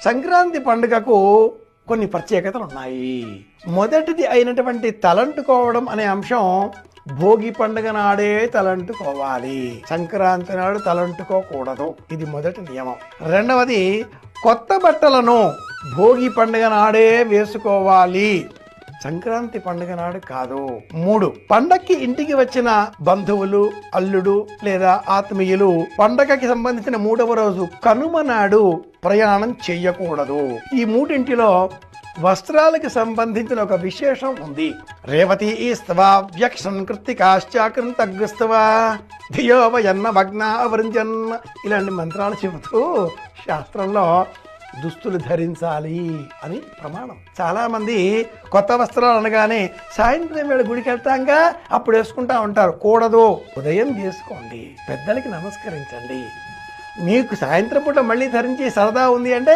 సంక్రాంతి పండుగకు కొన్ని ప్రత్యేకతలు ఉన్నాయి. మొదటిది అయినటువంటి తలంటుకోవడం అనే అంశం భోగి పండుగ నాడే తలంటుకోవాలి. సంక్రాంతి నాడు తలంటుకోకూడదు. ఇది మొదటి నియమం. రెండవది, కొత్త బట్టలను భోగి పండుగ నాడే వేసుకోవాలి, సంక్రాంతి పండుగ నాడు కాదు. 3, పండక్కి ఇంటికి వచ్చిన బంధువులు, అల్లుడు లేదా ఆత్మీయులు పండగకి సంబంధించిన 3వ రోజు కనుమ నాడు ప్రయాణం చెయ్యకూడదు. ఈ 3ంటిలో వస్త్రాలకు సంబంధించిన ఒక విశేషం ఉంది. రేవతి ఈస్తవా వ్యక్షన్ కృత్తికాశ్చాకృతగ్రస్తవా ధియోవయన్న భగ్నావరింజన్ ఇలాంటి మంత్రాలు చెబుతూ శాస్త్రంలో దుస్తులు ధరించాలి అని ప్రమాణం. చాలా మంది కొత్త వస్త్రాలు అనగానే సాయంత్రం వేళ గుడికి వెళ్తాంగా అప్పుడు వేసుకుంటా ఉంటారు. కూడదు. ఉదయం చేసుకోండి, పెద్దలకి నమస్కరించండి. మీకు సాయంత్రం పూట మళ్ళీ ధరించి సరదా ఉంది అంటే